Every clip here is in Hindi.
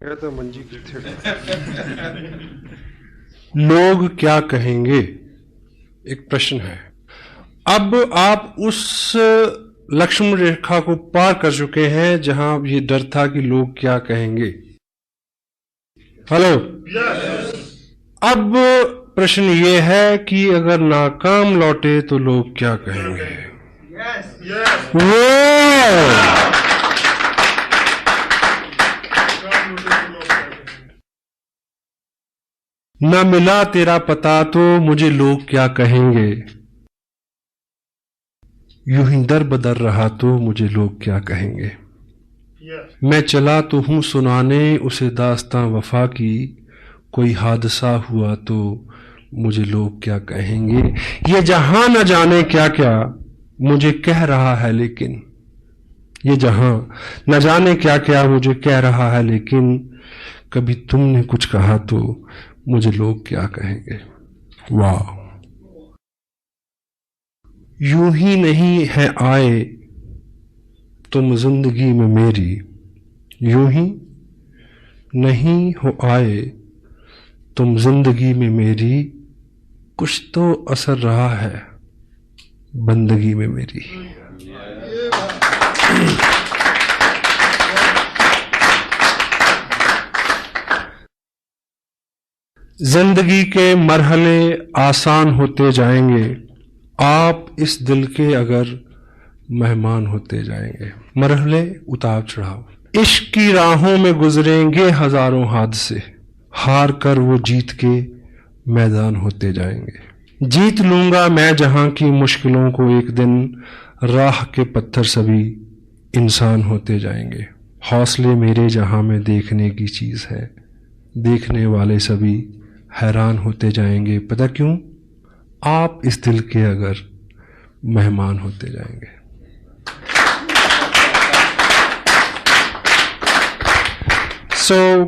तो मंजी किथे लोग क्या कहेंगे, एक प्रश्न है। अब आप उस लक्ष्मण रेखा को पार कर चुके हैं जहां ये डर था कि लोग क्या कहेंगे। हेलो, अब प्रश्न ये है कि अगर नाकाम लौटे तो लोग क्या कहेंगे। न मिला तेरा पता तो मुझे लोग क्या कहेंगे, यूं ही दर बदर रहा तो मुझे लोग क्या कहेंगे। मैं चला तो हूं सुनाने उसे दास्तां वफा की, कोई हादसा हुआ तो मुझे लोग क्या कहेंगे। ये जहां न जाने क्या क्या मुझे कह रहा है, लेकिन ये जहां न जाने क्या क्या मुझे कह रहा है, लेकिन कभी तुमने कुछ कहा तो मुझे लोग क्या कहेंगे। वाह, यूं ही नहीं है आए तुम जिंदगी में मेरी, यूं ही नहीं हो आए तुम जिंदगी में मेरी, कुछ तो असर रहा है बंदगी में मेरी। जिंदगी के मरहले आसान होते जाएंगे, आप इस दिल के अगर मेहमान होते जाएंगे। मरहले उतार चढ़ाव इश्क की राहों में गुजरेंगे हजारों हादसे, हार कर वो जीत के मैदान होते जाएंगे। जीत लूंगा मैं जहां की मुश्किलों को एक दिन, राह के पत्थर सभी इंसान होते जाएंगे। हौसले मेरे जहां में देखने की चीज है, देखने वाले सभी हैरान होते जाएंगे। पता क्यों? आप इस दिल के अगर मेहमान होते जाएंगे।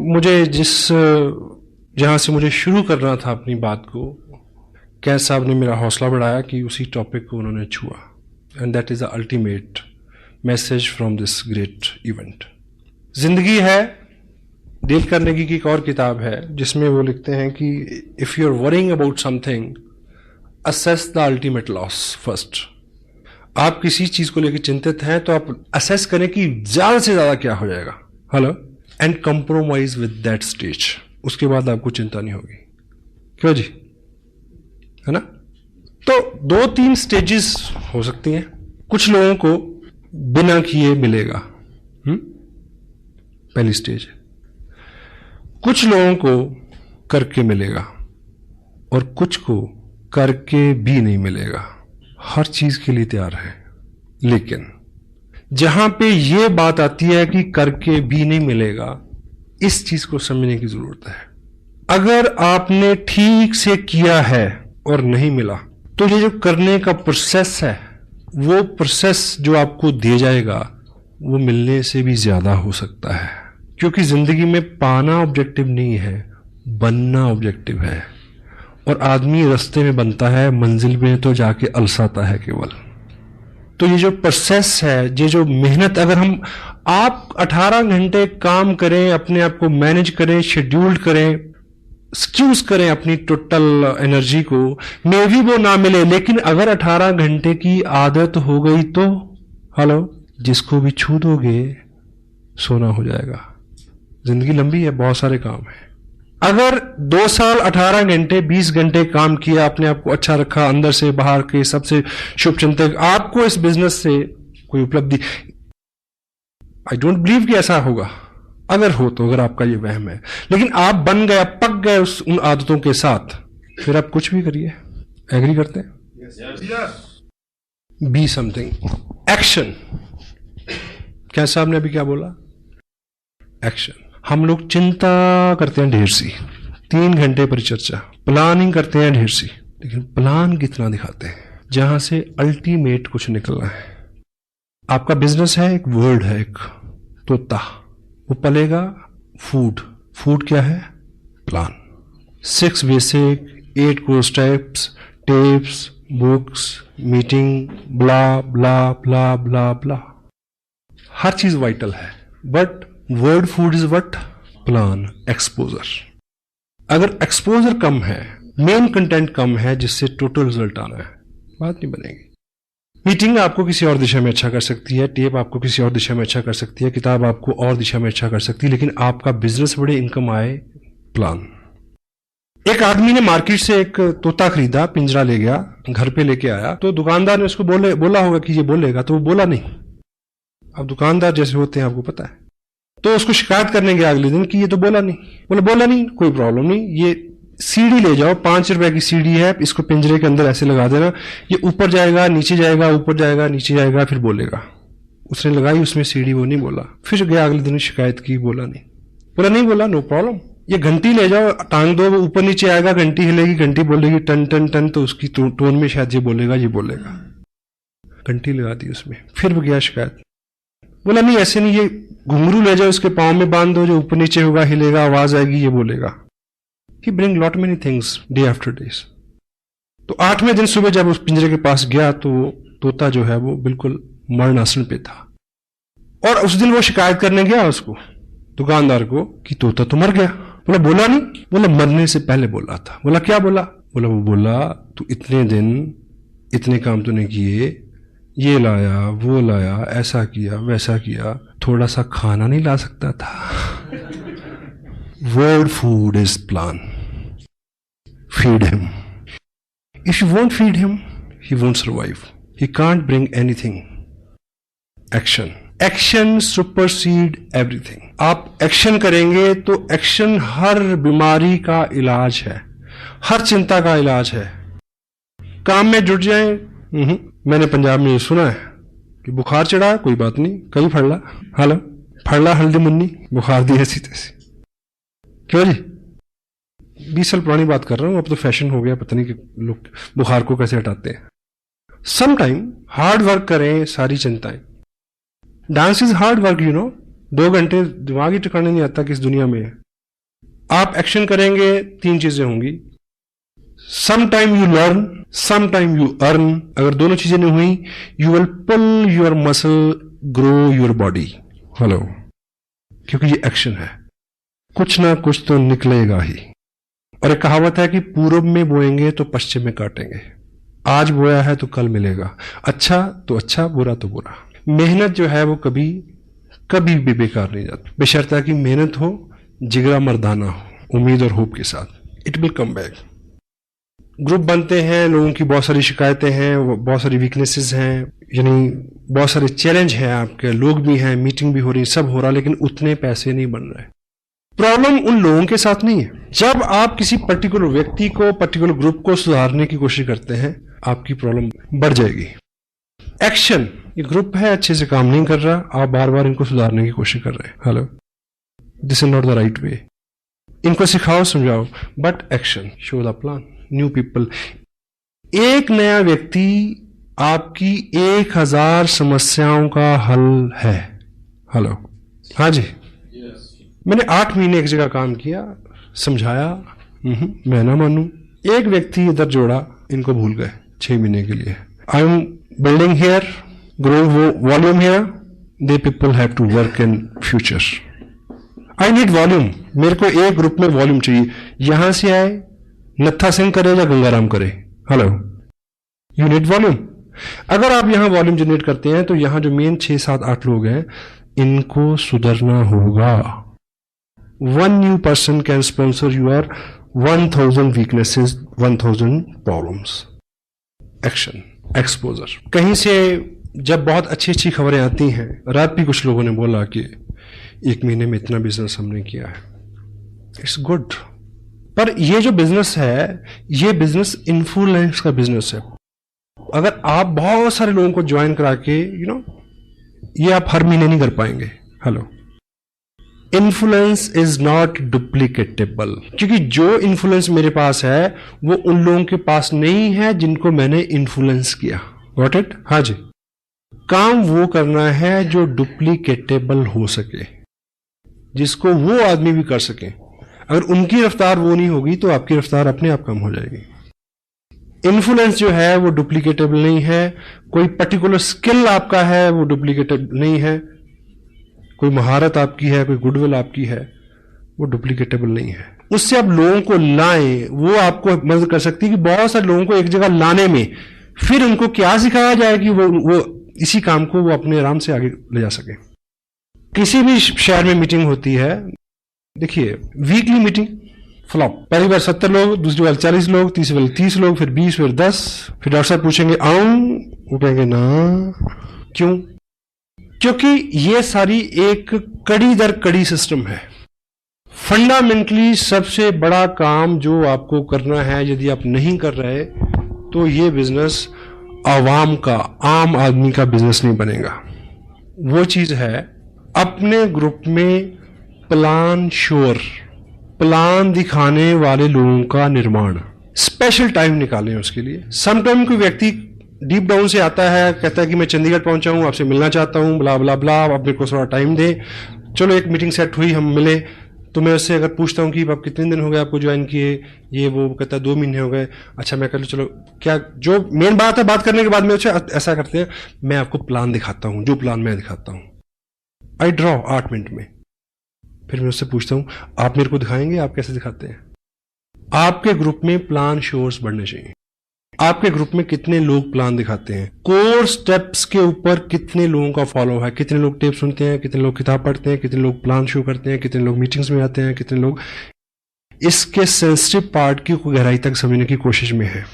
मुझे जहां से मुझे शुरू करना था अपनी बात को, कैद साहब ने मेरा हौसला बढ़ाया कि उसी टॉपिक को उन्होंने छुआ, and that is the ultimate message from this great event. जिंदगी है डील कार्नेगी की एक और किताब है जिसमें वो लिखते हैं कि if you are worrying about something, assess the ultimate loss first. आप किसी चीज को लेकर चिंतित हैं तो आप असेस करें कि ज्यादा से ज्यादा क्या हो जाएगा। Hello, and compromise with that stage. उसके बाद आपको चिंता नहीं होगी। क्यों जी, है ना? तो 2-3 स्टेजेस हो सकती हैं। कुछ लोगों को बिना किए मिलेगा, पहली स्टेज है। कुछ लोगों को करके मिलेगा और कुछ को करके भी नहीं मिलेगा। हर चीज के लिए तैयार है, लेकिन जहां पे ये बात आती है कि करके भी नहीं मिलेगा, इस चीज को समझने की जरूरत है। अगर आपने ठीक से किया है और नहीं मिला, तो ये जो करने का प्रोसेस है, वो प्रोसेस जो आपको दिया जाएगा वो मिलने से भी ज्यादा हो सकता है। क्योंकि जिंदगी में पाना ऑब्जेक्टिव नहीं है, बनना ऑब्जेक्टिव है। और आदमी रास्ते में बनता है, मंजिल में तो जाके अलसाता है केवल। तो ये जो प्रोसेस है, ये जो मेहनत, अगर आप 18 घंटे काम करें, अपने आप को मैनेज करें, शेड्यूल्ड करें, स्क्यूज करें अपनी टोटल एनर्जी को, मे भी वो ना मिले, लेकिन अगर 18 घंटे की आदत हो गई तो हेलो, जिसको भी छू दोगे सोना हो जाएगा। जिंदगी लंबी है, बहुत सारे काम है। अगर 2 साल 18 घंटे 20 घंटे काम किया, अपने आप को अच्छा रखा, अंदर से बाहर के सबसे शुभ चिंतक, आपको इस बिजनेस से कोई उपलब्धि, आई डोंट बिलीव कि ऐसा होगा। अगर हो तो, अगर आपका ये वहम है, लेकिन आप बन गए, पक गए उन आदतों के साथ, फिर आप कुछ भी करिए। एग्री करते हैं? Be something, action. क्या साहब ने अभी क्या बोला? एक्शन। हम लोग चिंता करते हैं ढेर सी, 3 घंटे परिचर्चा, प्लानिंग करते हैं ढेर सी, लेकिन प्लान कितना दिखाते हैं जहां से अल्टीमेट कुछ निकलना है। आपका बिजनेस है, एक वर्ड है, एक तोता, वो पलेगा फूड। फूड क्या है? Plan. 6 basic, 8 course types, tips, books, meeting, blah blah blah blah blah. हर चीज वाइटल है, but word food is what? Plan exposure. अगर एक्सपोजर कम है, मेन कंटेंट कम है, जिससे टोटल रिजल्ट आना है, बात नहीं बनेगी। मीटिंग आपको किसी और दिशा में अच्छा कर सकती है, टेप आपको किसी और दिशा में अच्छा कर सकती है, किताब आपको और दिशा में अच्छा कर सकती है, लेकिन आपका बिजनेस बड़े इनकम आए, प्लान। एक आदमी ने मार्केट से एक तोता खरीदा, पिंजरा ले गया, घर पे लेके आया, तो दुकानदार ने उसको बोला होगा कि ये बोलेगा, तो वो बोला नहीं। अब दुकानदार जैसे होते हैं आपको पता है, तो उसको शिकायत करने गया अगले दिन कि ये तो बोला नहीं, कोई प्रॉब्लम नहीं, ये सीढ़ी ले जाओ, 5 रुपए की सीढ़ी है, इसको पिंजरे के अंदर ऐसे लगा देना, ये ऊपर जाएगा, नीचे जाएगा, ऊपर जाएगा, नीचे जाएगा, फिर बोलेगा। उसने लगाई उसमें सीढ़ी, वो नहीं बोला, फिर गया अगले दिन शिकायत की, बोला नहीं, नो प्रॉब्लम। ये घंटी ले जाओ, टांग दो, वो ऊपर नीचे आएगा, घंटी हिलेगी, घंटी बोलेगी टन टन टन, तो उसकी टोन में शायद ये बोलेगा। घंटी लगा दी उसमें, फिर गया शिकायत, बोला नहीं ऐसे नहीं, ये घुंघरू ले जाओ, उसके पाँव में बांध दो, जो ऊपर नीचे होगा, हिलेगा, आवाज आएगी, ये बोलेगा। He bring lot many things day after days. तो 8वें दिन सुबह जब उस पिंजरे के पास गया तो तोता जो है वो बिल्कुल मरण आसन पे था, और उस दिन वो शिकायत करने गया उसको, दुकानदार को, कि तोता तो मर गया। बोला नहीं, बोला मरने से पहले बोला था। बोला क्या बोला? बोला तू इतने दिन इतने काम तूने किए, ये लाया वो लाया, ऐसा किया वैसा किया, थोड़ा सा खाना नहीं ला सकता था? Word food is plan. Feed him. If you won't feed him, he won't survive. He can't bring anything. Action. Action supersede everything. आप एक्शन करेंगे तो एक्शन हर बीमारी का इलाज है, हर चिंता का इलाज है। काम में जुट जाएं। मैंने पंजाब में ये सुना है कि बुखार चढ़ा, कोई बात नहीं, कहीं फड़ला हल्दी मुन्नी, बुखार दी ऐसी तैसी। क्यों जी? 20 साल पुरानी बात कर रहा हूं, अब तो फैशन हो गया, पता नहीं कि लोग बुखार को कैसे हटाते हैं। सम टाइम हार्ड वर्क करें, सारी चिंताएं। डांस इज हार्ड वर्क, 2 घंटे दिमाग ही ठिकाने नहीं आता किस दुनिया में है। आप एक्शन करेंगे, 3 चीजें होंगी। Some time you learn, some time you earn. अगर दोनों चीजें नहीं हुई, you will pull your muscle, grow your body. क्योंकि ये एक्शन है, कुछ ना कुछ तो निकलेगा ही। और एक कहावत है कि पूरब में बोएंगे तो पश्चिम में काटेंगे। आज बोया है तो कल मिलेगा, अच्छा तो अच्छा, बुरा तो बुरा। मेहनत जो है वो कभी भी बेकार नहीं जाती, बशर्ते कि मेहनत हो, जिगरा मर्दाना हो, उम्मीद और होप के साथ। It will come back. Group बनते हैं, लोगों की बहुत सारी शिकायतें हैं, बहुत सारी वीकनेसेस हैं, यानी बहुत सारे चैलेंज हैं, आपके लोग भी हैं, मीटिंग भी हो रही, सब हो रहा, लेकिन उतने पैसे नहीं बन रहे। प्रॉब्लम उन लोगों के साथ नहीं है। जब आप किसी पर्टिकुलर व्यक्ति को, पर्टिकुलर ग्रुप को सुधारने की कोशिश करते हैं, आपकी प्रॉब्लम बढ़ जाएगी। एक्शन, ये ग्रुप है, अच्छे से काम नहीं कर रहा, आप बार बार इनको सुधारने की कोशिश कर रहे हैं। This is not the right way. इनको सिखाओ, समझाओ, but action, show the plan, new people. एक नया व्यक्ति आपकी 1000 समस्याओं का हल है। हाँ जी, मैंने 8 महीने एक जगह काम किया, समझाया, मैं ना मानू। एक व्यक्ति इधर जोड़ा, इनको भूल गए 6 महीने के लिए। I am building here, grow volume here, they people have to work in future. I need volume. मेरे को एक ग्रुप में वॉल्यूम चाहिए। यहां से आए, नत्था सिंह करे या गंगाराम करे, यू नीड वॉल्यूम। अगर आप यहां वॉल्यूम जनरेट करते हैं तो यहां जो मेन 6, 7, 8 लोग हैं, इनको सुधरना होगा। 1 new person can sponsor your 1000 weaknesses, 1000 problems. Action, exposure. कहीं से जब बहुत अच्छी खबरें आती हैं, रात भी कुछ लोगों ने बोला कि 1 महीने में इतना बिजनेस हमने किया है, इट्स गुड। पर ये जो बिजनेस है, ये बिजनेस इन्फ्लुएंस का बिजनेस है। अगर आप बहुत सारे लोगों को ज्वाइन करा के, ये आप हर महीने नहीं कर पाएंगे। इन्फ्लुएंस इज नॉट डुप्लीकेटेबल, क्योंकि जो इन्फ्लुएंस मेरे पास है वो उन लोगों के पास नहीं है जिनको मैंने इन्फ्लुएंस किया। Got it? हाँ जी। काम वो करना है जो डुप्लीकेटेबल हो सके, जिसको वो आदमी भी कर सके। अगर उनकी रफ्तार वो नहीं होगी तो आपकी रफ्तार अपने आप कम हो जाएगी। इन्फ्लुएंस जो है वो डुप्लीकेटेबल नहीं है। कोई पर्टिकुलर स्किल आपका है वो डुप्लीकेटेबल नहीं है। कोई महारत आपकी है, कोई गुडविल आपकी है, वो डुप्लीकेटेबल नहीं है। उससे आप लोगों को लाएं, वो आपको मदद कर सकती है कि बहुत सारे लोगों को एक जगह लाने में, फिर उनको क्या सिखाया जाए कि वो इसी काम को वो अपने आराम से आगे ले जा सके। किसी भी शहर में मीटिंग होती है, देखिए वीकली मीटिंग फ्लॉप, पहली बार 70 लोग, दूसरी बार 40 लोग, तीसरी बार 30 लोग, फिर 20, फिर 10, फिर डॉक्टर साहब पूछेंगे आऊं, वो कहेंगे ना। क्यों? क्योंकि ये सारी एक कड़ी दर कड़ी सिस्टम है। फंडामेंटली सबसे बड़ा काम जो आपको करना है, यदि आप नहीं कर रहे तो ये बिजनेस आवाम का, आम आदमी का बिजनेस नहीं बनेगा। वो चीज है अपने ग्रुप में प्लान श्योर, प्लान दिखाने वाले लोगों का निर्माण। स्पेशल टाइम निकालें उसके लिए। समटाइम कोई व्यक्ति डीप डाउन से आता है, कहता है कि मैं चंडीगढ़ पहुंचा हूं, आपसे मिलना चाहता हूं, ब्ला ब्ला ब्ला, आप मेरे को थोड़ा टाइम दे। चलो एक मीटिंग सेट हुई, हम मिले, तो मैं उससे अगर पूछता हूं कि आप कितने दिन हो गए आपको ज्वाइन किए, ये वो कहता है 2 महीने हो गए। अच्छा मैं कह लूँ चलो, क्या जो मेन बात है, बात करने के बाद में ऐसा करते हैं, मैं आपको प्लान दिखाता हूं, जो प्लान मैं दिखाता हूं, आई ड्रॉ 8 मिनट में। फिर मैं उससे पूछता हूं आप मेरे को दिखाएंगे, आप कैसे दिखाते हैं? आपके ग्रुप में प्लान शोर्स बढ़ने चाहिए। आपके ग्रुप में कितने लोग प्लान दिखाते हैं, कोर स्टेप्स के ऊपर कितने लोगों का फॉलो है, कितने लोग टेप सुनते हैं, कितने लोग किताब पढ़ते हैं, कितने लोग प्लान शो करते हैं, कितने लोग मीटिंग्स में आते हैं, कितने लोग इसके सेंसिटिव पार्ट की गहराई तक समझने की कोशिश में है।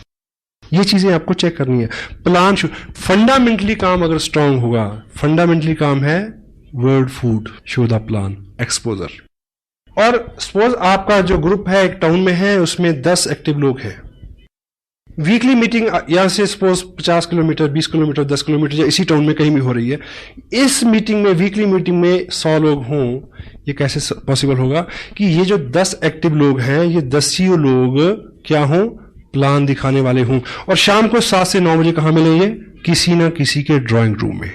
ये चीजें आपको चेक करनी है। प्लान शो फंडामेंटली काम अगर स्ट्रांग होगा, फंडामेंटली काम है word food, show the plan, exposure. और सपोज आपका जो ग्रुप है एक टाउन में है, उसमें 10 एक्टिव लोग हैं। वीकली मीटिंग यहां से सपोज 50 किलोमीटर, 20 किलोमीटर, 10 किलोमीटर या इसी टाउन में कहीं भी हो रही है। इस मीटिंग में, वीकली मीटिंग में 100 लोग हों, ये कैसे पॉसिबल होगा कि ये जो 10 एक्टिव लोग हैं, ये 10 ही लोग क्या हों, प्लान दिखाने वाले हों। और शाम को 7 से 9 बजे कहां मिलेंगे? किसी ना किसी के ड्राइंग रूम में।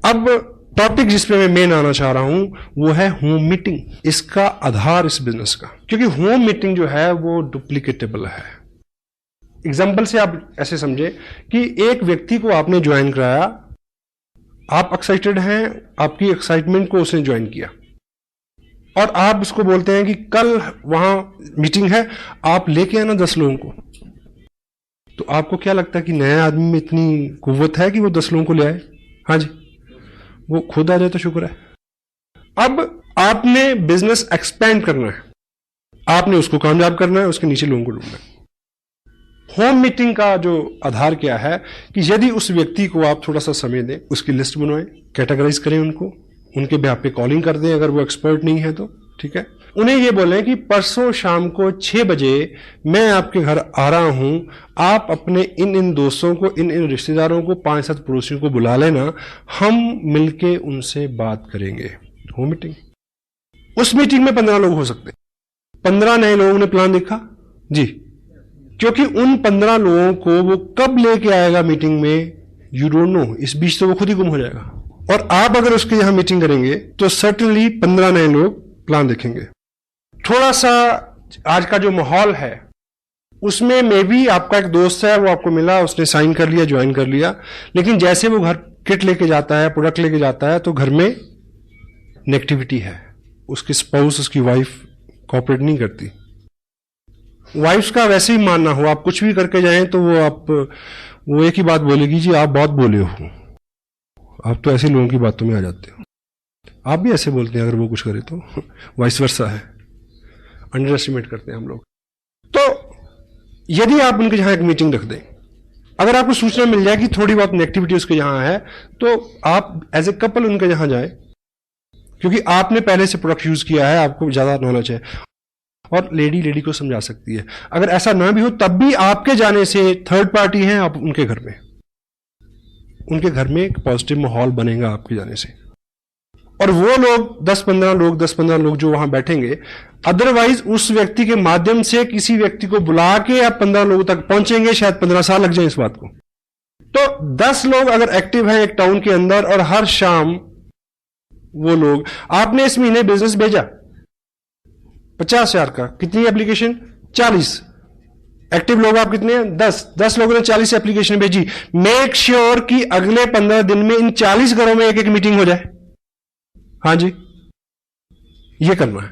अब टॉपिक जिस पे मैं मेन आना चाह रहा हूं वो है होम मीटिंग, इसका आधार इस बिजनेस का। क्योंकि होम मीटिंग जो है वो डुप्लीकेटेबल है। एग्जाम्पल से आप ऐसे समझे कि एक व्यक्ति को आपने ज्वाइन कराया, आप एक्साइटेड हैं, आपकी एक्साइटमेंट को उसने ज्वाइन किया, और आप उसको बोलते हैं कि कल वहां मीटिंग है, आप लेके आना 10 लोगों को। तो आपको क्या लगता है कि नए आदमी में इतनी कुव्वत है कि वो 10 लोगों को ले आए? हाँ जी, वो खुद आ जाए तो शुक्र है। अब आपने बिजनेस एक्सपेंड करना है, आपने उसको कामयाब करना है, उसके नीचे लोगों को ढूंढना है। होम मीटिंग का जो आधार क्या है कि यदि उस व्यक्ति को आप थोड़ा सा समय दें, उसकी लिस्ट बनवाएं, कैटेगराइज करें उनको, उनके बेहाफ पे कॉलिंग कर दें अगर वो एक्सपर्ट नहीं है तो, ठीक है। उन्हें ये बोलें कि परसों शाम को 6 बजे मैं आपके घर आ रहा हूं, आप अपने इन दोस्तों को, इन रिश्तेदारों को, 5-7 पड़ोसियों को बुला लेना, हम मिलके उनसे बात करेंगे। Home meeting. उस मीटिंग में 15 लोग हो सकते, 15 नए लोगों ने प्लान देखा जी, क्योंकि उन 15 लोगों को वो कब लेके आएगा मीटिंग में, यू डोंट नो। इस बीच तो वो खुद ही गुम हो जाएगा। और आप अगर उसके यहां मीटिंग करेंगे तो सर्टनली 15 नए लोग प्लान देखेंगे। थोड़ा सा आज का जो माहौल है उसमें मे भी आपका एक दोस्त है, वो आपको मिला, उसने साइन कर लिया, ज्वाइन कर लिया, लेकिन जैसे वो घर किट लेके जाता है, प्रोडक्ट लेके जाता है, तो घर में नेगेटिविटी है। उसकी स्पाउस, उसकी वाइफ कोऑपरेट नहीं करती। वाइफ्स का वैसे ही मानना हो, आप कुछ भी करके जाएं तो वो एक ही बात बोलेगी, जी आप बहुत बोले हो, आप तो ऐसे लोगों की बातों में आ जाते हो। आप भी ऐसे बोलते हैं अगर वो कुछ करे तो, वाइस वर्सा है, अंडर एस्टिमेट करते हैं हम लोग। तो यदि आप उनके यहां एक मीटिंग रख दें, अगर आपको सूचना मिल जाए कि थोड़ी बहुत नेगेटिविटी उसके यहां है, तो आप एज ए कपल उनके यहां जाए, क्योंकि आपने पहले से प्रोडक्ट यूज किया है, आपको ज्यादा नॉलेज है, और लेडी को समझा सकती है। अगर ऐसा ना भी हो तब भी आपके जाने से थर्ड पार्टी है, आप उनके घर में एक पॉजिटिव माहौल बनेगा आपके जाने से। और वो लोग 10-15 लोग जो वहां बैठेंगे, अदरवाइज उस व्यक्ति के माध्यम से किसी व्यक्ति को बुला के आप 15 लोगों तक पहुंचेंगे, शायद 15 साल लग जाए इस बात को। तो 10 लोग अगर एक्टिव हैं एक टाउन के अंदर, और हर शाम वो लोग, आपने इस महीने बिजनेस भेजा 50,000 का, कितनी एप्लीकेशन? 40। एक्टिव लोग आप कितने हैं? 10 लोगों ने 40 एप्लीकेशन भेजी। मेक श्योर कि अगले 15 दिन में इन 40 घरों में एक मीटिंग हो जाए। हाँ जी, ये करना है।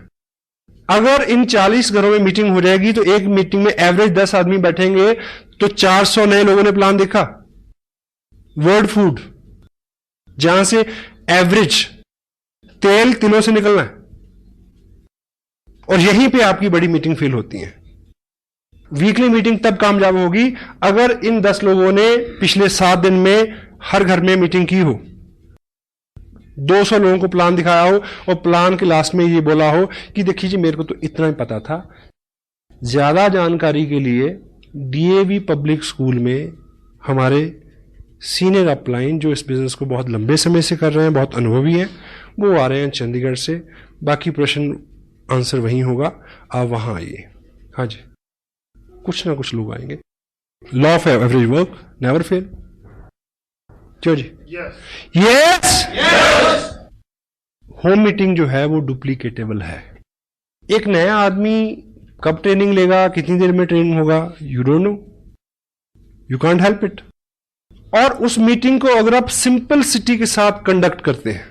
अगर इन 40 घरों में मीटिंग हो जाएगी तो एक मीटिंग में एवरेज 10 आदमी बैठेंगे तो 400 नए लोगों ने प्लान देखा। वर्ल्ड फूड, जहां से एवरेज तेल तिलों से निकलना है, और यहीं पे आपकी बड़ी मीटिंग फेल होती है। वीकली मीटिंग तब कामयाब होगी अगर इन 10 लोगों ने पिछले 7 दिन में हर घर में मीटिंग की हो, 200 लोगों को प्लान दिखाया हो और प्लान के लास्ट में ये बोला हो कि देखिए जी मेरे को तो इतना ही पता था। ज्यादा जानकारी के लिए डीएवी पब्लिक स्कूल में हमारे सीनियर अपलाइन जो इस बिजनेस को बहुत लंबे समय से कर रहे हैं, बहुत अनुभवी हैं, वो आ रहे हैं चंडीगढ़ से। बाकी प्रश्न आंसर वहीं होगा, आप वहां आइए। हाँ जी, कुछ ना कुछ लोग आएंगे। Law of average work never fail. क्यों जी? यस। होम मीटिंग जो है वो डुप्लीकेटेबल है। एक नया आदमी कब ट्रेनिंग लेगा, कितनी देर में ट्रेनिंग होगा, you don't know, you can't help it. और उस मीटिंग को अगर आप सिंपलिसिटी के साथ कंडक्ट करते हैं,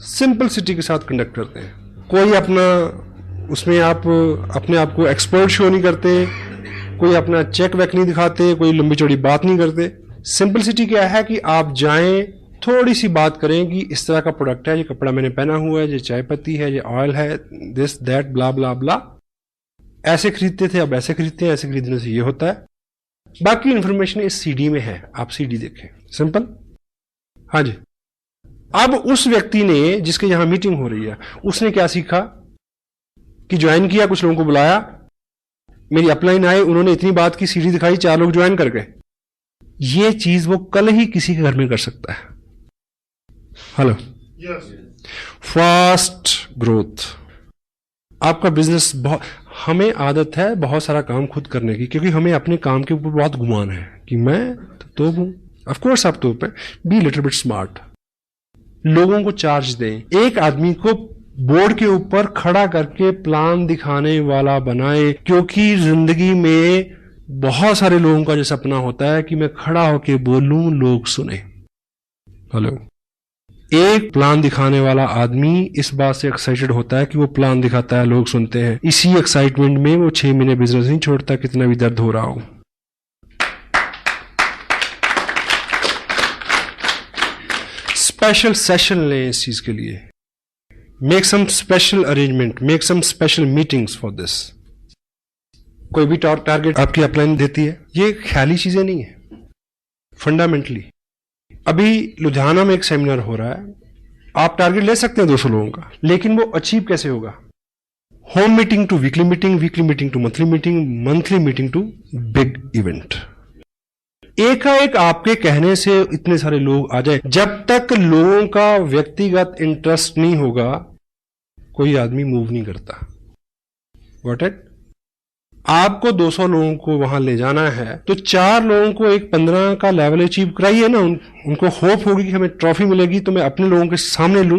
सिंपलिसिटी के साथ कंडक्ट करते हैं, कोई अपना उसमें आप अपने आप को एक्सपर्ट शो नहीं करते, कोई अपना चेक वेक नहीं दिखाते, कोई लंबी चौड़ी बात नहीं करते। सिंपलिसिटी क्या है कि आप जाएं, थोड़ी सी बात करें कि इस तरह का प्रोडक्ट है, ये कपड़ा मैंने पहना हुआ है, ये चाय पत्ती है, ये ऑयल है, दिस दैट ब्ला ब्ला ब्ला, ऐसे खरीदते थे अब ऐसे खरीदते हैं, ऐसे खरीदने से ये होता है। बाकी इंफॉर्मेशन इस सीडी में है, आप सीडी देखें। सिंपल। हाँ जी। अब उस व्यक्ति ने जिसके यहां मीटिंग हो रही है, उसने क्या सीखा कि ज्वाइन किया, कुछ लोगों को बुलाया, मेरी अपलाइन आए, उन्होंने इतनी बात की, सीडी दिखाई, 4 लोग ज्वाइन कर गए। ये चीज वो कल ही किसी के घर में कर सकता है। हेलो। Fast growth. आपका बिजनेस बहुत, हमें आदत है बहुत सारा काम खुद करने की, क्योंकि हमें अपने काम के ऊपर बहुत गुमान है कि मैं तो हूं। ऑफ कोर्स आप तो पे बी लिटिल बिट स्मार्ट। लोगों को चार्ज दें। एक आदमी को बोर्ड के ऊपर खड़ा करके प्लान दिखाने वाला बनाए, क्योंकि जिंदगी में बहुत सारे लोगों का जो सपना होता है कि मैं खड़ा होके बोलूं, लोग सुने। हेलो। एक प्लान दिखाने वाला आदमी इस बात से एक्साइटेड होता है कि वो प्लान दिखाता है, लोग सुनते हैं। इसी एक्साइटमेंट में वो 6 महीने बिजनेस नहीं छोड़ता, कितना भी दर्द हो रहा हो। स्पेशल सेशन लें इस चीज के लिए। Make some special arrangement, make some special meetings for this. कोई भी टारगेट आपकी अपलाइन देती है, ये ख्याली चीजें नहीं है, फंडामेंटली। अभी लुधियाना में एक सेमिनार हो रहा है, आप टारगेट ले सकते हैं 200 लोगों का, लेकिन वो अचीव कैसे होगा? Home meeting to weekly meeting, weekly meeting to monthly meeting, monthly meeting to big event. एकाएक आपके कहने से इतने सारे लोग आ जाए, जब तक लोगों का व्यक्तिगत इंटरेस्ट नहीं होगा कोई आदमी मूव नहीं करता। Got it? आपको 200 लोगों को वहां ले जाना है तो 4 लोगों को एक 15 का लेवल अचीव कराइए ना। उनको होप होगी कि हमें ट्रॉफी मिलेगी तो मैं अपने लोगों के सामने लूं।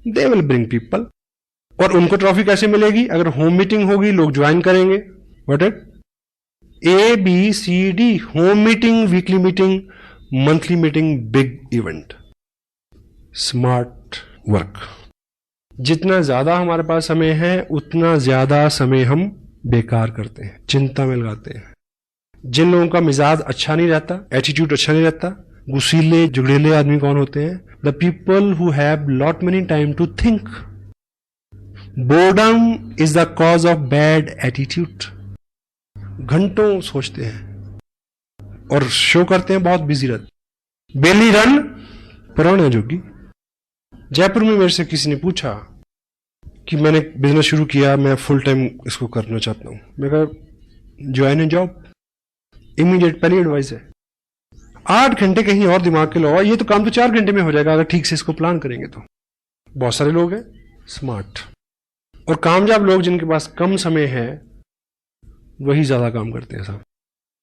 They will bring people. और उनको ट्रॉफी कैसे मिलेगी? अगर होम मीटिंग होगी, लोग ज्वाइन करेंगे। What it? ABCD, home meeting, weekly meeting, monthly meeting, big event. Smart work. जितना ज्यादा हमारे पास समय है उतना ज्यादा समय हम बेकार करते हैं, चिंता में लगाते हैं। जिन लोगों का मिजाज अच्छा नहीं रहता, एटीट्यूड अच्छा नहीं रहता, गुस्सीले जुगड़ेले आदमी कौन होते हैं? The people who have lot many time to think. Boredom is the cause of bad attitude. घंटों सोचते हैं और शो करते हैं बहुत बिजी रहते। बेली रन पुराना जोगी। जयपुर में मेरे से किसी ने पूछा कि मैंने बिजनेस शुरू किया, मैं फुल टाइम इसको करना चाहता हूं। मैं कहा ज्वाइन जॉब, इमीडिएट पहली एडवाइस है। 8 घंटे कहीं और दिमाग के लगाओ, ये तो काम तो 4 घंटे में हो जाएगा अगर ठीक से इसको प्लान करेंगे तो। बहुत सारे लोग हैं स्मार्ट और कामयाब लोग जिनके पास कम समय है वही ज्यादा काम करते हैं साहब।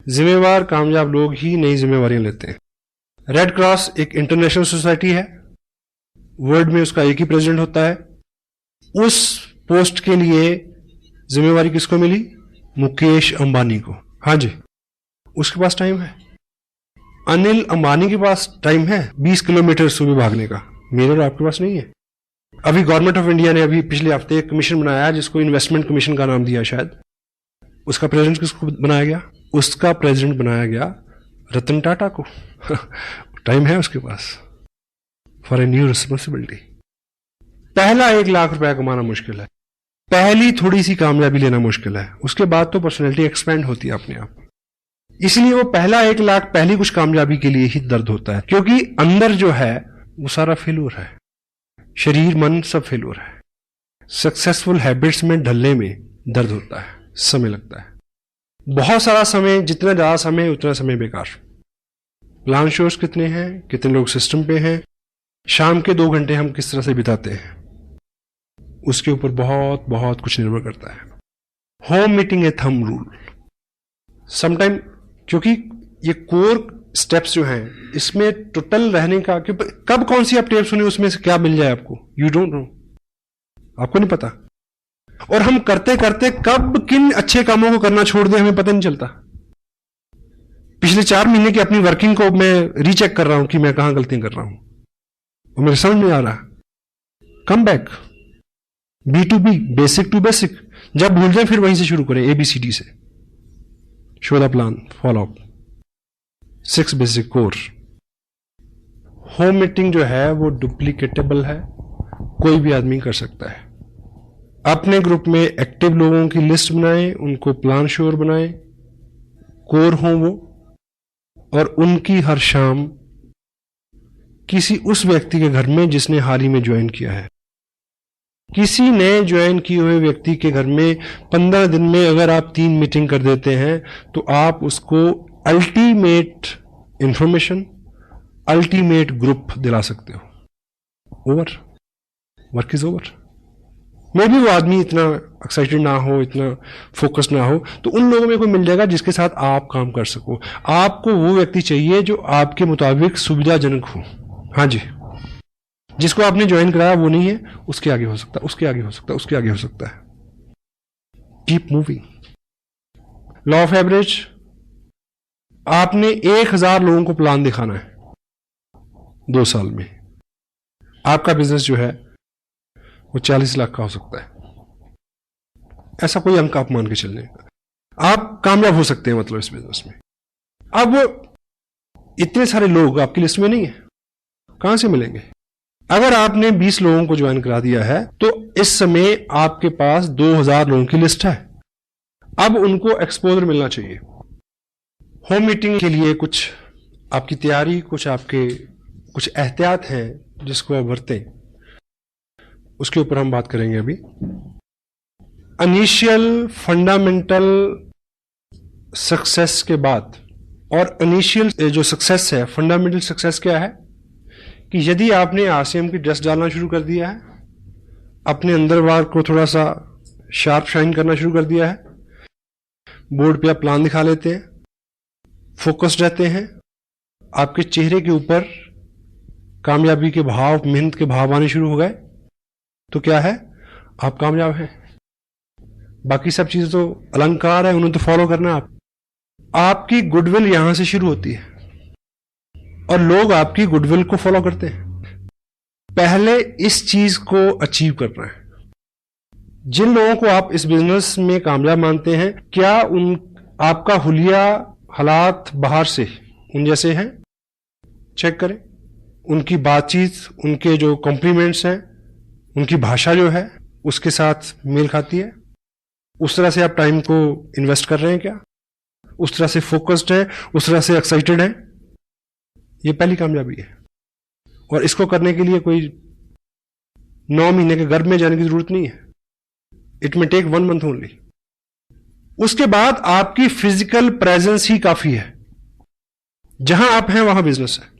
जिम्मेवार कामयाब लोग ही नई जिम्मेवारियां लेते हैं। रेड क्रॉस एक इंटरनेशनल सोसाइटी है, वर्ल्ड में उसका एक ही प्रेसिडेंट होता है। उस पोस्ट के लिए जिम्मेवारी किसको मिली? मुकेश अंबानी को। हाँ जी, उसके पास टाइम है। अनिल अंबानी के पास टाइम है 20 किलोमीटर सुबह भागने का, मेरे और आपके पास नहीं है। अभी गवर्नमेंट ऑफ इंडिया ने अभी पिछले हफ्ते एक कमीशन बनाया है जिसको इन्वेस्टमेंट कमीशन का नाम दिया शायद। उसका प्रेसिडेंट किसको बनाया गया? उसका प्रेसिडेंट बनाया गया रतन टाटा को। टाइम है उसके पास फॉर ए न्यू रिस्पॉन्सिबिलिटी। पहला 1 लाख रुपया कमाना मुश्किल है, पहली थोड़ी सी कामयाबी लेना मुश्किल है, उसके बाद तो पर्सनैलिटी एक्सपेंड होती है अपने आप। इसलिए वो पहला 1 लाख पहली कुछ कामयाबी के लिए ही दर्द होता है, क्योंकि अंदर जो है वो सारा फेल्योर है, शरीर मन सब फेल्योर है। सक्सेसफुल हैबिट्स में ढलने में दर्द होता है, समय लगता है, बहुत सारा समय, जितना ज्यादा समय उतना समय बेकार। प्लान शोर्स कितने हैं, कितने लोग सिस्टम पे हैं, शाम के 2 घंटे हम किस तरह से बिताते हैं, उसके ऊपर बहुत बहुत कुछ निर्भर करता है। होम मीटिंग ए थंब रूल समटाइम, क्योंकि ये कोर स्टेप्स जो हैं इसमें टोटल रहने का, कि कब कौन सी आप टेप सुने उसमें से क्या मिल जाए आपको, यू डोंट नो, आपको नहीं पता। और हम करते करते कब किन अच्छे कामों को करना छोड़ दें हमें पता नहीं चलता। पिछले 4 महीने की अपनी वर्किंग को मैं रीचेक कर रहा हूं कि मैं कहां गलतियां कर रहा हूं और मेरे समझ में आ रहा। Come back, B2B, basic to basic. जब भूल जाए फिर वहीं से शुरू करें, ABCD से। Show the plan, follow up, 6 basic core. Home meeting जो है वो डुप्लीकेटेबल है, कोई भी आदमी कर सकता है। अपने ग्रुप में एक्टिव लोगों की लिस्ट बनाएं, उनको प्लान श्योर बनाएं, कोर हों वो, और उनकी हर शाम किसी उस व्यक्ति के घर में जिसने हाल ही में ज्वाइन किया है, किसी नए ज्वाइन किए हुए व्यक्ति के घर में 15 दिन में अगर आप 3 मीटिंग कर देते हैं तो आप उसको अल्टीमेट इंफॉर्मेशन, अल्टीमेट ग्रुप दिला सकते हो। Over, work is over. मे भी वो आदमी इतना एक्साइटेड ना हो, इतना फोकस ना हो, तो उन लोगों में कोई मिल जाएगा जिसके साथ आप काम कर सको। आपको वो व्यक्ति चाहिए जो आपके मुताबिक सुविधाजनक हो। हाँ जी, जिसको आपने ज्वाइन कराया वो नहीं है, उसके आगे हो सकता है, उसके आगे हो सकता है, उसके आगे हो सकता है। Keep moving. Law of average, आपने 1000 लोगों को प्लान दिखाना है 2 साल में। आपका बिजनेस जो है वो 40 लाख का हो सकता है, ऐसा कोई अंक आप मान के चलने, आप कामयाब हो सकते हैं मतलब इस बिजनेस में। अब इतने सारे लोग आपकी लिस्ट में नहीं है, कहां से मिलेंगे? अगर आपने 20 लोगों को ज्वाइन करा दिया है तो इस समय आपके पास 2000 लोगों की लिस्ट है। अब उनको एक्सपोजर मिलना चाहिए। होम मीटिंग के लिए कुछ आपकी तैयारी, कुछ आपके कुछ एहतियात हैं जिसको आप बरतें, उसके ऊपर हम बात करेंगे अभी। इनिशियल फंडामेंटल सक्सेस के बाद, और इनिशियल जो सक्सेस है, फंडामेंटल सक्सेस क्या है कि यदि आपने RCM की ड्रेस डालना शुरू कर दिया है, अपने अंदर बाहर को थोड़ा सा शार्प शाइन करना शुरू कर दिया है, बोर्ड पे आप प्लान दिखा लेते हैं, फोकस्ड रहते हैं, आपके चेहरे के ऊपर कामयाबी के भाव, मेहनत के भाव आने शुरू हो गए, तो क्या है, आप कामयाब हैं। बाकी सब चीजें तो अलंकार है, उन्हें तो फॉलो करना है। आपकी गुडविल यहां से शुरू होती है और लोग आपकी गुडविल को फॉलो करते हैं। पहले इस चीज को अचीव करना है। जिन लोगों को आप इस बिजनेस में कामयाब मानते हैं, क्या आपका हुलिया हालात बाहर से उन जैसे हैं? चेक करें। उनकी बातचीत, उनके जो कॉम्प्लीमेंट्स हैं, उनकी भाषा जो है उसके साथ मेल खाती है? उस तरह से आप टाइम को इन्वेस्ट कर रहे हैं क्या? उस तरह से फोकस्ड है, उस तरह से एक्साइटेड है? ये पहली कामयाबी है। और इसको करने के लिए कोई 9 महीने के गर्भ में जाने की जरूरत नहीं है। It may take 1 month only. उसके बाद आपकी फिजिकल प्रेजेंस ही काफी है। जहां आप हैं वहां बिजनेस है।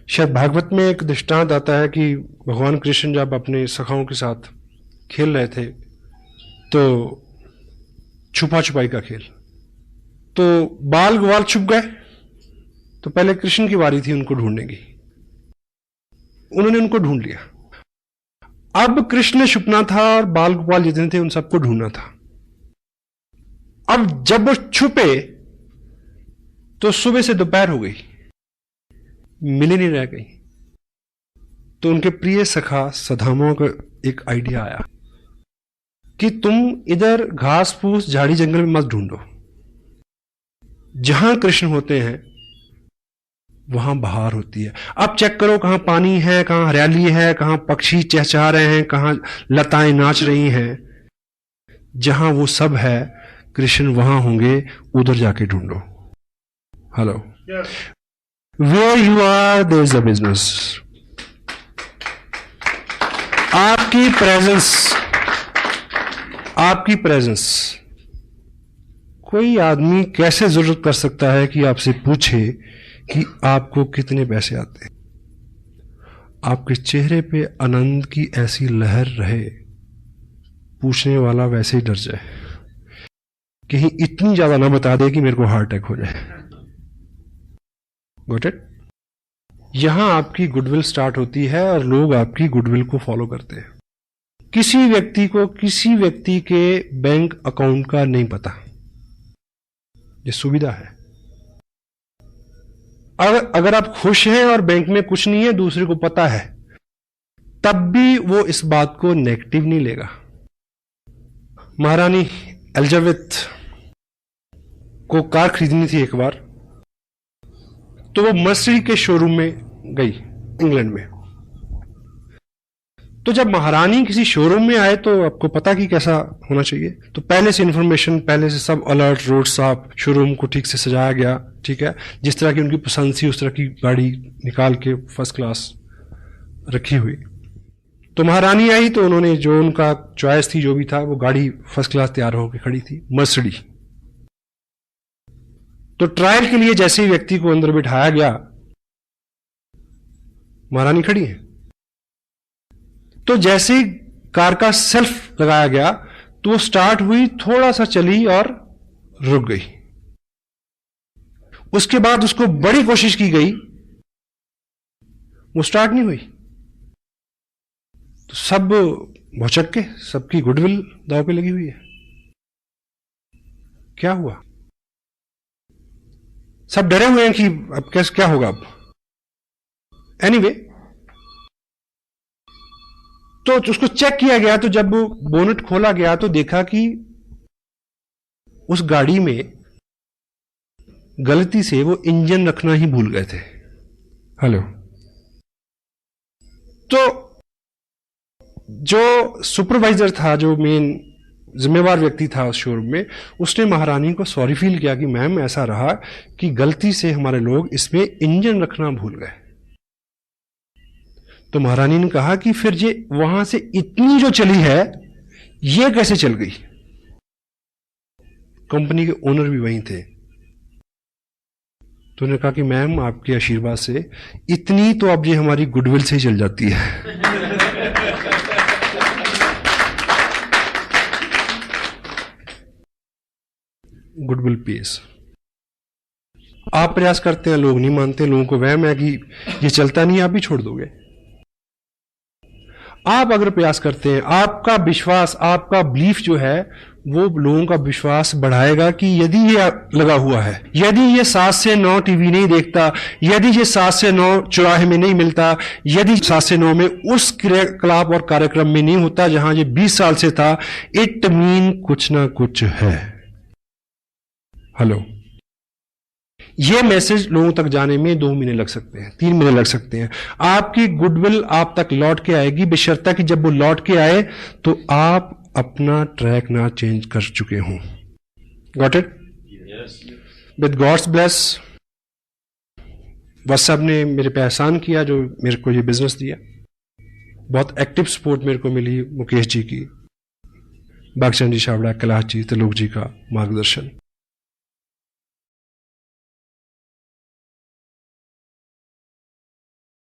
शायद भागवत में एक दृष्टांत आता है कि भगवान कृष्ण जब अपने सखाओं के साथ खेल रहे थे तो छुपा छुपाई का खेल, तो बाल ग्वाल छुप गए, तो पहले कृष्ण की बारी थी उनको ढूंढने की। उन्होंने उनको ढूंढ लिया। अब कृष्ण छुपना था और बाल गोपाल जितने थे उन सबको ढूंढना था। अब जब वो छुपे तो सुबह से दोपहर हो गई, मिले नहीं रह गई। तो उनके प्रिय सखा सदामा को एक आइडिया आया कि तुम इधर घास फूस झाड़ी जंगल में मत ढूंढो, जहां कृष्ण होते हैं वहां बहार होती है। अब चेक करो कहां पानी है, कहां हरियाली है, कहां पक्षी चहचहा रहे हैं, कहां लताएं नाच रही हैं। जहां वो सब है कृष्ण वहां होंगे, उधर जाके ढूंढो। Hello, where you are there is a business. आपकी प्रेजेंस कोई आदमी कैसे जरूरत कर सकता है कि आपसे पूछे कि आपको कितने पैसे आते हैं। आपके चेहरे पे आनंद की ऐसी लहर रहे, पूछने वाला वैसे ही डर जाए, कहीं इतनी ज्यादा ना बता दे कि मेरे को हार्ट अटैक हो जाए। Got it? यहां आपकी गुडविल स्टार्ट होती है और लोग आपकी गुडविल को फॉलो करते हैं। किसी व्यक्ति को किसी व्यक्ति के बैंक अकाउंट का नहीं पता, ये सुविधा है। अगर आप खुश हैं और बैंक में कुछ नहीं है, दूसरे को पता है, तब भी वो इस बात को नेगेटिव नहीं लेगा। महारानी एलिजाबेथ को कार खरीदनी थी एक बार, तो वो मर्सिडीज के शोरूम में गई इंग्लैंड में। तो जब महारानी किसी शोरूम में आए तो आपको पता कि कैसा होना चाहिए, तो पहले से इंफॉर्मेशन, पहले से सब अलर्ट, रोड साफ, शोरूम को ठीक से सजाया गया, ठीक है, जिस तरह की उनकी पसंद थी उस तरह की गाड़ी निकाल के फर्स्ट क्लास रखी हुई। तो महारानी आई तो उन्होंने जो उनका चॉइस थी, जो भी था, वो गाड़ी फर्स्ट क्लास तैयार होकर खड़ी थी, मर्सिडीज। तो ट्रायल के लिए जैसे ही व्यक्ति को अंदर बिठाया गया, महारानी खड़ी है, तो जैसे ही कार का सेल्फ लगाया गया तो वो स्टार्ट हुई, थोड़ा सा चली और रुक गई। उसके बाद उसको बड़ी कोशिश की गई, वो स्टार्ट नहीं हुई। तो सब भौचक के, सबकी गुडविल दांव पे लगी हुई है। क्या हुआ? सब डरे हुए हैं कि अब कैसे क्या होगा अब। एनीवे, तो उसको चेक किया गया, तो जब बोनेट खोला गया तो देखा कि उस गाड़ी में गलती से वो इंजन रखना ही भूल गए थे। हेलो, तो जो सुपरवाइजर था, जो मेन जिम्मेवार व्यक्ति था उस शोरूम में, उसने महारानी को सॉरी फील किया कि मैम ऐसा रहा कि गलती से हमारे लोग इसमें इंजन रखना भूल गए। तो महारानी ने कहा कि फिर ये वहां से इतनी जो चली है, ये कैसे चल गई? कंपनी के ओनर भी वहीं थे। तो उन्होंने कहा कि मैम आपके आशीर्वाद से इतनी तो अब ये हमारी गुडविल से ही चल जाती है। Goodwill pace. आप प्रयास करते हैं, लोग नहीं मानते, लोगों को वहम है कि ये चलता नहीं, आप भी छोड़ दोगे। आप अगर प्रयास करते हैं, आपका विश्वास, आपका बिलीफ जो है, वो लोगों का विश्वास बढ़ाएगा कि यदि ये लगा हुआ है, यदि ये 7 से 9 टीवी नहीं देखता, यदि ये 7 से 9 चौराहे में नहीं मिलता, यदि 7 से 9 में उस क्रियाकलाप और कार्यक्रम में नहीं होता जहां ये 20 साल से था, इट मीन कुछ ना कुछ है। हेलो, ये मैसेज लोगों तक जाने में 2 महीने लग सकते हैं, 3 महीने लग सकते हैं। आपकी गुडविल आप तक लौट के आएगी, बशर्ते कि जब वो लौट के आए तो आप अपना ट्रैक ना चेंज कर चुके हों। Got it? With God's bless, बस साहब ने मेरे पे एहसान किया जो मेरे को ये बिजनेस दिया। बहुत एक्टिव सपोर्ट मेरे को मिली मुकेश जी की, बागचंद जी छाबड़ा, कैलाश जी, त्रिलोक जी का मार्गदर्शन।